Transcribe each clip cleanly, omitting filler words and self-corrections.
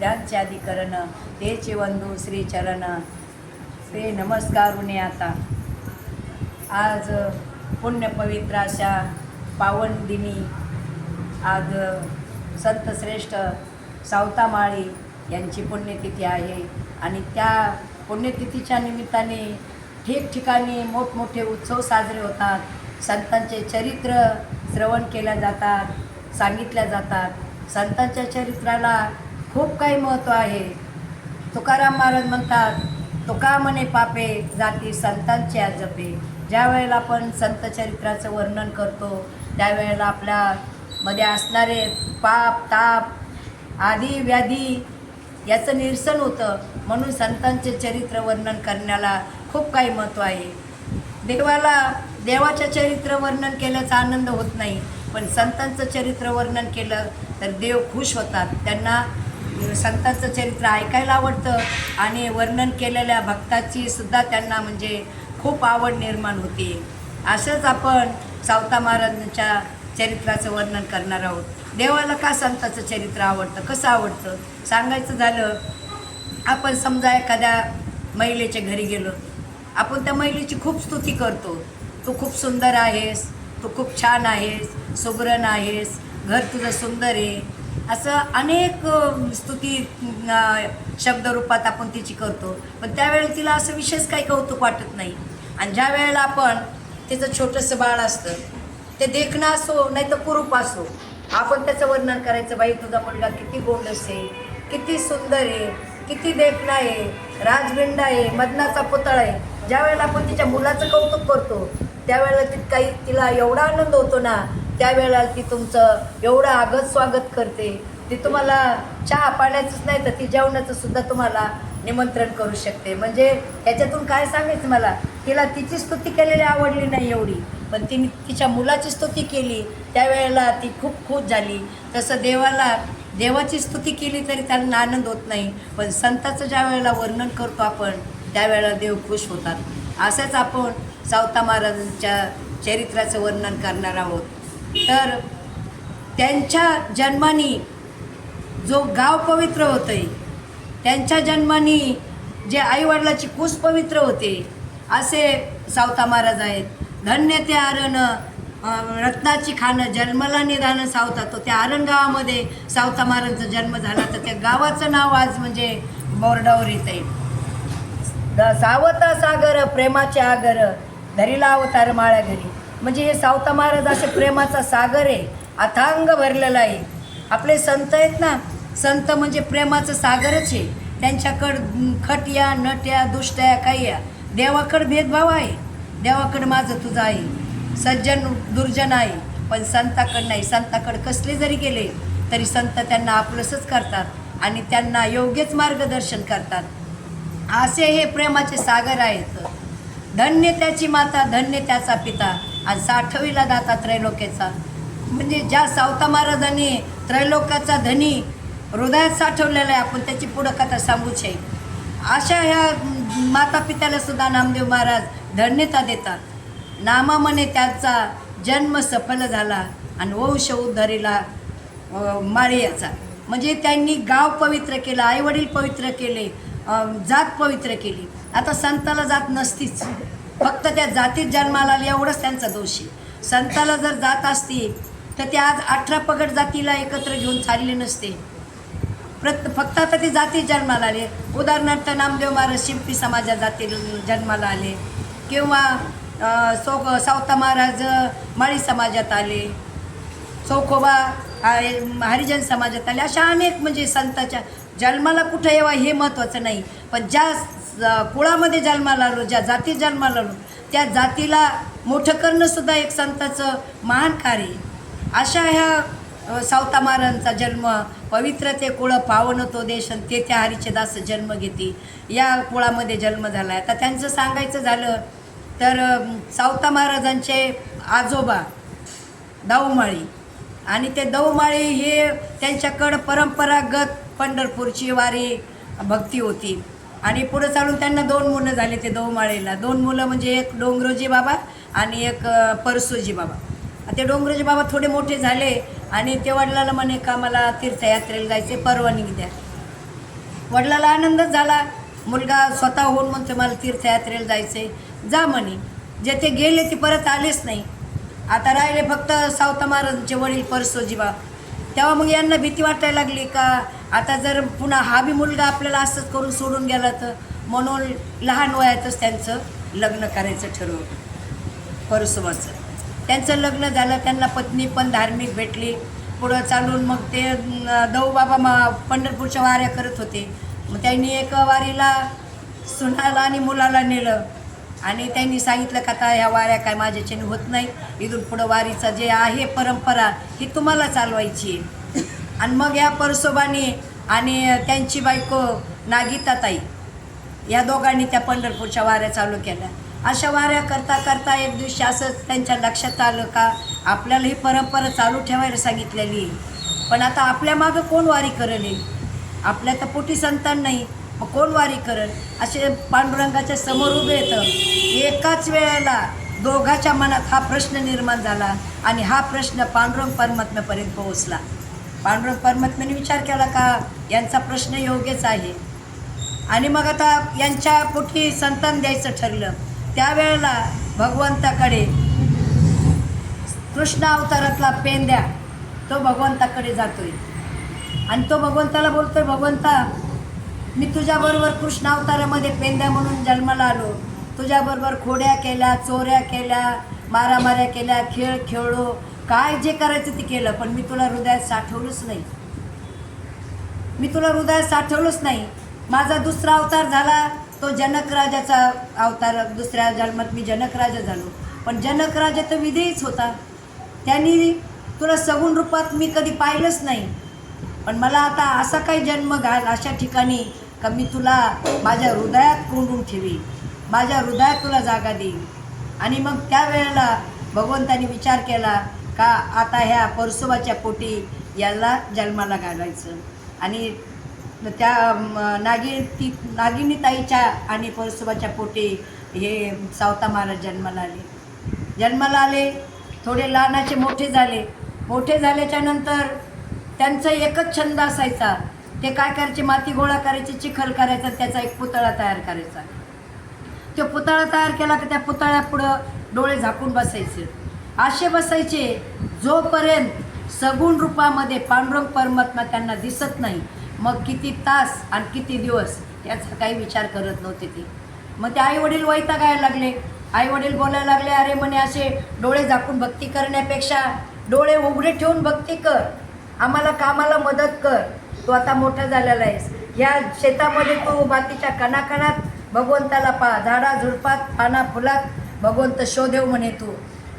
त्यांचे अधिकरण तेचे वंदू श्रीचरण ते नमस्कारुने आता। आज पुण्यपवित्र अशा पावन दिनी आज संत श्रेष्ठ सावतामाळी यांची पुण्यतिथी आहे आणि त्या पुण्यतिथीच्या निमित्ताने ठिकठिकाणी मोठमोठे उत्सव साजरे होतात। संतांचे चरित्र श्रवण केल्या जातात, सांगितल्या जातात। संतांच्या चरित्राला खूप काही महत्त्व आहे। तुकाराम महाराज म्हणतात, तुका म्हणे पापे जाती संतांचे जपे। ज्या वेळेला आपण संत चरित्राचं वर्णन करतो त्यावेळेला आपल्यामध्ये असणारे पाप ताप आदी व्याधी याचं निरसन होतं। म्हणून संतांचे चरित्र वर्णन करण्याला खूप काही महत्त्व आहे। देवाच्या चरित्र वर्णन केल्याचा आनंद होत नाही, पण संतांचं चरित्र वर्णन केलं तर देव खुश होतात। त्यांना संतांचं चरित्र ऐकायला आवडतं आणि वर्णन केलेल्या भक्ताची सुद्धा त्यांना म्हणजे खूप आवड निर्माण होते। असंच आपण सावता महाराजांच्या चरित्राचं वर्णन करणार आहोत। देवाला का संतांचं चरित्र आवडतं, कसं आवडतं सांगायचं झालं, आपण समजा एखाद्या महिलेच्या घरी गेलो, आपण त्या महिलेची खूप स्तुती करतो। तू खूप सुंदर आहेस, तू खूप छान आहेस, सुगरण आहेस, घर तुझं सुंदर आहे, असं अनेक स्तुती शब्दरूपात आपण तिची करतो। पण त्यावेळेला तिला असं विशेष काही कौतुक वाटत नाही। आणि ज्या वेळेला आपण तिचं छोटंसं बाळ असतं, ते देखणं असो नाही तर कुरूप असो, आपण त्याचं वर्णन करायचं, बाई तुझा मुलगा किती गोंडस आहे, किती सुंदर आहे, किती देखणा आहे, राजबिंडा आहे, मदनाचा पुतळा आहे। ज्या वेळेला आपण तिच्या मुलाचं कौतुक करतो त्यावेळेला तिला एवढा आनंद होतो ना, त्यावेळेला ती तुमचं एवढं आगत स्वागत करते। ती तुम्हाला चहा पाण्याचंच नाही तर ती जेवणाचं सुद्धा तुम्हाला निमंत्रण करू शकते। म्हणजे ह्याच्यातून काय सांगायचं मला, तिला तिची स्तुती केलेली आवडली नाही एवढी, पण तिने तिच्या मुलाची स्तुती केली त्यावेळेला ती खूप खुश झाली। तसं देवाची स्तुती केली तरी त्यांना आनंद होत नाही, पण संताचं ज्या वेळेला वर्णन करतो आपण त्यावेळेला देव खुश होतात। असंच आपण सावता महाराजांच्या चरित्राचं वर्णन करणार आहोत। तर त्यांच्या जन्मानी जो गाव पवित्र होते, त्यांच्या जन्मानी जे आईवडिलाची कुस पवित्र होते, असे सावता महाराज आहेत। धन्य ते आरण रत्नाची खाणं जन्मला निधान सावता। तो त्या आरण गावामध्ये सावता महाराजांचा जन्म झाला, तर त्या गावाचं नाव आज म्हणजे बोर्डावर येत आहे। सावता सागर प्रेमाचे आगर धरीला अवतार माळ्या घरी। म्हणजे हे सावता महाराज असे प्रेमाचा सागर आहे, अथांग भरलेला आहे। आपले संत आहेत ना, संत म्हणजे प्रेमाचं सागरच आहे। त्यांच्याकडं खट्या नट्या दुष्ट्या काही या, देवाकडं भेदभाव आहे, देवाकडं माझं तुझं आहे, सज्जन दुर्जन आहे, पण संताकडं नाही। संताकडं कसले जरी गेले तरी संत त्यांना आपलंसच करतात आणि त्यांना योग्यच मार्गदर्शन करतात। असे हे प्रेमाचे सागर आहेत। धन्य त्याची माता, धन्य त्याचा पिता, आणि साठवीला दाता त्रैलोक्याचा। म्हणजे ज्या सावता महाराजांनी त्रैलोक्याचा धनी हृदयात साठवलेला आहे, आपण त्याची पुढं कथा सांगूच आहे। अशा ह्या माता पित्याला सुद्धा नामदेव महाराज धन्यता देतात। नामा म्हणे त्याचा जन्म सफल झाला आणि वंश उद्धरीला माळीयाचा। म्हणजे त्यांनी गाव पवित्र केलं, आईवडील पवित्र केले, जात पवित्र केली। आता संताला जात नसतीच, फक्त त्या जातीत जन्माला आली एवढंच त्यांचा दोष आहे। संताला जर जात असती तर ते आज 18 पगड जातीला एकत्र घेऊन चालले नसते। फक्त आता ते जातीत जन्माला आले। उदाहरणार्थ नामदेव महाराज शिंपी समाजात जाती जन्माला आले, किंवा सावता महाराज माळी समाजात आले, चौखोबा हरिजन समाजात आले। अशा अनेक म्हणजे संताच्या जन्माला कुठं यावा हे महत्त्वाचं नाही, पण ज्या कुळामध्ये जन्माला आलो, ज्या जातीत जन्माला आलो त्या जातीला मोठं करणंसुद्धा एक संताचं महान कार्य। अशा ह्या सावता महाराजांचा जन्म पवित्र ते कुळ पावन तो देश ते त्या हरीचे दास जन्म घेते, या कुळामध्ये जन्म झाला आहे। आता त्यांचं सांगायचं झालं तर सावता महाराजांचे आजोबा दौमाळी, आणि ते दौमाळी हे त्यांच्याकडं परंपरागत पंढरपूरची वारी भक्ती होती। आणि पुढं चालून त्यांना 2 मुलं झाले ते दौमाळीला। 2 मुलं म्हणजे एक डोंगरोजी बाबा आणि एक परसोजी बाबा। ते डोंगरोजी बाबा थोडे मोठे झाले आणि ते वडिलांना म्हणे का मला तीर्थयात्रेला जायचे, परवानगी द्या। वडिलाला आनंदच झाला. मुलगा स्वतः होऊन म्हणतो मला तीर्थयात्रेला जायचं आहे. जा म्हणे. जे ते गेले ते परत आलेच नाही. आता राहिले फक्त सावता महाराजांचे वडील परसोजीबा. तेव्हा मग यांना भीती वाटायला लागली का आता जर पुन्हा हा बी मुलगा आपल्याला असंच करून सोडून गेला तर, म्हणून लहान वयातच त्यांचं लग्न करायचं ठरवलं परसोबाचं. त्यांचं लग्न झालं. त्यांना पत्नी पण धार्मिक भेटली. पुढं चालून मग ते दौबाबा पंढरपूरच्या वाऱ्या करत होते. मग त्यांनी एक वारीला सुनाला आणि मुलाला नेलं आणि त्यांनी सांगितलं का आता ह्या वाऱ्या काय माझ्याच्याने होत नाही, इथून पुढं वारीचं जे आहे परंपरा ही तुम्हाला चालवायची आहे. आणि मग या परसोबाने आणि त्यांची बायको नागिताताई या दोघांनी त्या पंढरपूरच्या वाऱ्या चालू केल्या. अशा वाऱ्या करता करता एक दिवशी असंच त्यांच्या लक्षात आलं का आपल्याला ही परंपरा चालू ठेवायला सांगितलेली, पण आता आपल्या मागं कोण वारी करेल? आपल्या तर पोटी संतान नाही, मग कोण वारी करेल? असे पांडुरंगाच्या समोर उभे येतं. एकाच वेळेला दोघाच्या मनात हा प्रश्न निर्माण झाला आणि हा प्रश्न पांडुरंग परमात्म्यापर्यंत पोहोचला. पांडुरंग परमात्म्याने विचार केला का यांचा प्रश्न योग्यच आहे आणि मग आता यांच्या पोटी संतान द्यायचं ठरलं. त्यावेळेला भगवंताकडे कृष्ण अवतारातला पेंद्या तो भगवंताकडे जातोय आणि तो भगवंताला बोलतोय, भगवंता मी तुझ्याबरोबर कृष्ण अवतारामध्ये पेंद्या म्हणून जन्माला आलो. तुझ्याबरोबर खोड्या केल्या, चोऱ्या केल्या, मारामाऱ्या केल्या, खेळ खेळलो, काय जे करायचं ते केलं, पण मी तुला हृदयात साठवलंच नाही. मी तुला हृदयात साठवलंच नाही. माझा दुसरा अवतार झाला तो जनक राजाचा अवतार. दुसऱ्या जन्मात मी जनक राजा झालो, पण जनक राजा तर विधेयच होता. त्यांनी तुला सगुण रूपात मी कधी पाहिलंच नाही. पण मला आता असा काही जन्म घाल अशा ठिकाणी का मी तुला माझ्या हृदयात कोंडून ठेवी, माझ्या हृदयात तुला जागा देईन. आणि मग त्यावेळेला भगवंतानी विचार केला का आता ह्या परसोबाच्या पोटी याला जन्माला घालायचं. आणि त्या नागिनी ताईच्या आणि परसोबाच्या पोटी हे सावता महाराज जन्माला आले. थोडे लहानाचे मोठे झाले. मोठे झाल्याच्या नंतर त्यांचा एकच छंद असायचा, ते काय करायचे, माती गोळा करायचे, चिखल करायचा, त्याचा एक पुतळा तयार करायचा. तो पुतळा तयार केला की त्या पुतळ्यापुढं डोळे झाकून बसायचे. असे बसायचे जोपर्यंत सगुण रूपामध्ये पांडुरंग परमात्मा त्यांना दिसत नाही. मग किती तास आणि किती दिवस याचा काही विचार करत नव्हते ते. मग ते आईवडील वैतागायला लागले. आईवडील बोलायला लागले, अरे म्हणे असे डोळे झाकून भक्ती करण्यापेक्षा डोळे उघडे ठेवून भक्ती कर, आम्हाला कामाला मदत कर. तू आता मोठा झालेला आहेस, ह्या शेतामध्ये तू मातीच्या कणाकणात भगवंताला पहा, झाडा झुडपात पाना फुलात भगवंत शोधेव म्हणे.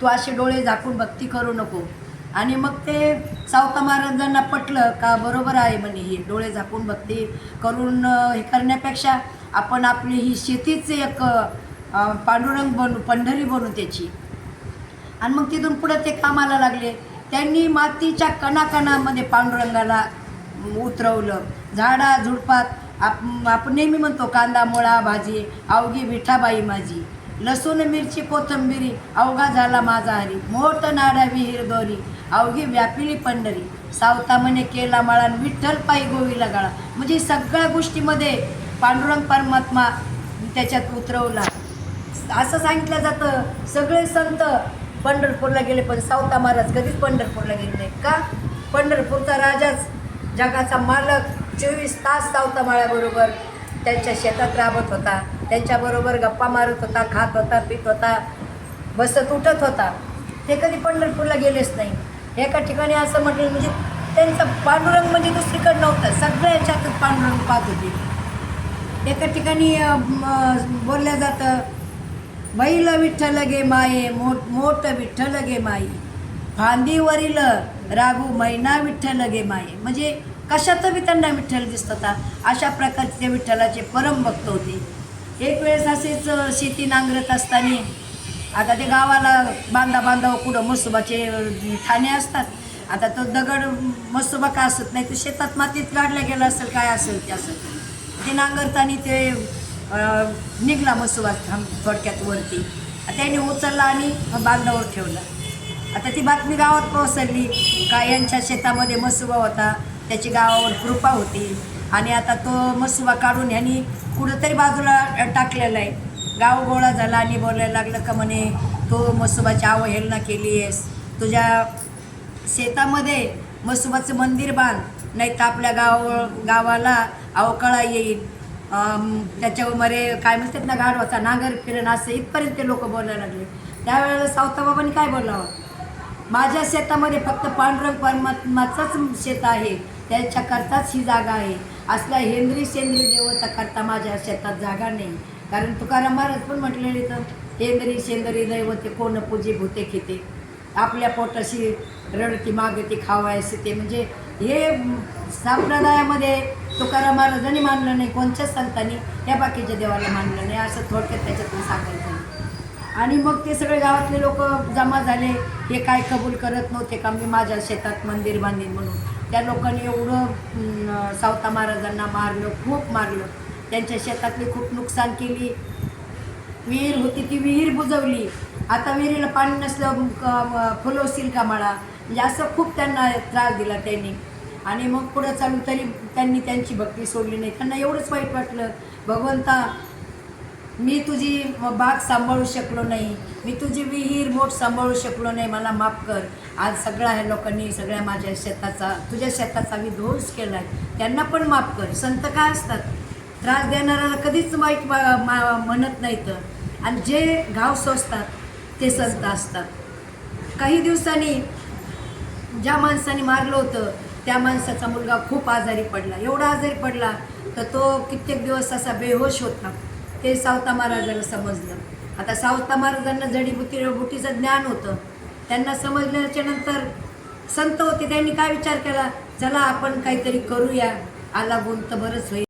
तू असे डोळे झाकून भक्ती करू नको. आणि मग ते सावता महाराजांना पटलं का बरोबर आहे म्हणे, ही डोळे झाकून भक्ती करून हे करण्यापेक्षा आपण आपली ही शेतीच एक पांडुरंग बनू, पंढरी बनू त्याची. आणि मग तिथून पुढं ते कामाला लागले. त्यांनी मातीच्या कणाकणामध्ये पांडुरंगाला उतरवलं. झाडा झुडपात आपण नेहमी म्हणतो कांदा मुळा भाजी अवघी विठाबाई माझी, लसूण मिरची कोथंबिरी अवघा झाला माझा हरी, मोठ नाडा विहीर दोरी अवघी व्यापिली पंढरी, सावता म्हणे केला माळा विठ्ठल पायी गोवीला गाळा. म्हणजे सगळ्या गोष्टीमध्ये पांडुरंग परमात्मा त्याच्यात उतरवला असं सांगितलं जातं. सगळे संत पंढरपूरला गेले पण सावता महाराज कधीच पंढरपूरला गेले नाही. का? पंढरपूरचा राजाच, जगाचा मालक 24 तास सावता माळ्याबरोबर त्यांच्या शेतात राबत होता, त्यांच्याबरोबर गप्पा मारत होता, खात होता, पित होता, बसत उठत होता. ते कधी पंढरपूरला गेलेच नाही. एका ठिकाणी असं म्हटलं म्हणजे त्यांचं पांडुरंग म्हणजे दुसरीकडे नव्हतं, सगळ्या याच्यातच पांडुरंग पाहत होते. एका ठिकाणी बोलल्या जातं, बैल विठ्ठल गे माये मोठ विठ्ठल गे माई, फांदीवरील राघू मैना विठ्ठल गे माये. म्हणजे कशात बी त्यांना विठ्ठल दिसत होता. अशा प्रकारचे ते विठ्ठलाचे परम भक्त होते. एक वेळेस असेच शेती नांगरत असताना, आता ते गावाला बांधाव कुठं मसोबाचे ठाणे असतात. आता तो दगड मसोबा का असत नाही, तर शेतात मातीत गाडला गेला असेल, काय असेल ते असेल. ते नांगरताना ते निघला मसोबा थोडक्यात वरती. त्याने उचलला आणि बांधावर ठेवला. आता ती बातमी गावात पोहोचली का यांच्या शेतामध्ये मसोबा होता, त्याची गावावर कृपा होती. आणि आता तो मसुबा काढून ह्यांनी कुठंतरी बाजूला टाकलेला आहे. गाव गोळा झाला आणि बोलायला लागलं का म्हणे तो मसुबाची अवहेलना केली आहेस, तुझ्या शेतामध्ये मसुबाचं मंदिर बांध, नाही तर आपल्या गावाला अवकाळा येईल, त्याच्यावर मरे काय म्हणतात ना, गाढवाचा नांगर फिरण, असं इथपर्यंत ते लोक बोलायला लागले. त्यावेळेला सावताबाबांनी काय बोलावं, माझ्या शेतामध्ये फक्त पांडुरंग परमात्माचंच शेत आहे, त्याच्याकरताच ही जागा आहे, असल्या सेंद्री देवता करता माझ्या शेतात जागा नाही. कारण तुकाराम महाराज पण म्हटलेले तर सेंद्री दैवते कोण पूजे भूते किते, आपल्या पोटाशी रडती मागती खावायचे ते. म्हणजे हे संप्रदायामध्ये तुकाराम महाराजांनी मानलं नाही, कोणत्याच संतांनी या बाकीच्या देवाला मानलं नाही, असं थोडक्यात त्याच्यातून सांगायचं. आणि मग ते सगळे गावातले लोक जमा झाले. हे काय कबूल करत नव्हते का मी माझ्या शेतात मंदिर बांधीन म्हणून. त्या लोकांनी एवढं सावता महाराजांना मारलं, खूप मारलं, त्यांच्या शेतातली खूप नुकसान केली. विहीर होती ती विहीर बुजवली. आता विहिरीला पाणी नसलं फुलवशील का मळा, म्हणजे असं खूप त्यांना त्रास दिला त्यांनी. आणि मग पुढं चालू तरी त्यांनी त्यांची भक्ती सोडली नाही. त्यांना एवढंच वाईट वाटलं, भगवंता मी तुझी बाग सांभाळू शकलो नाही, मी तुझी विहीर मोठ सांभाळू शकलो नाही, मला माफ कर. आज सगळ्या ह्या लोकांनी सगळ्या माझ्या शेताचा, तुझ्या शेताचा विध्वंस केला आहे, त्यांना पण माफ कर. संत काय असतात, त्रास देणाऱ्याला कधीच वाईट म्हणत नाहीत, आणि जे घाव सोसतात ते संत असतात. काही दिवसांनी ज्या माणसाने मारलं होतं त्या माणसाचा मुलगा खूप आजारी पडला. एवढा आजारी पडला तर तो कित्येक दिवस असा बेहोश होता. ते सावता महाराजांना समजलं. आता सावता महाराजांना जडीबुटीचं ज्ञान होतं. त्यांना समजल्याच्या नंतर संत होते, त्यांनी काय विचार केला, चला आपण काहीतरी करूया, आला गुण तर बरंच होईल.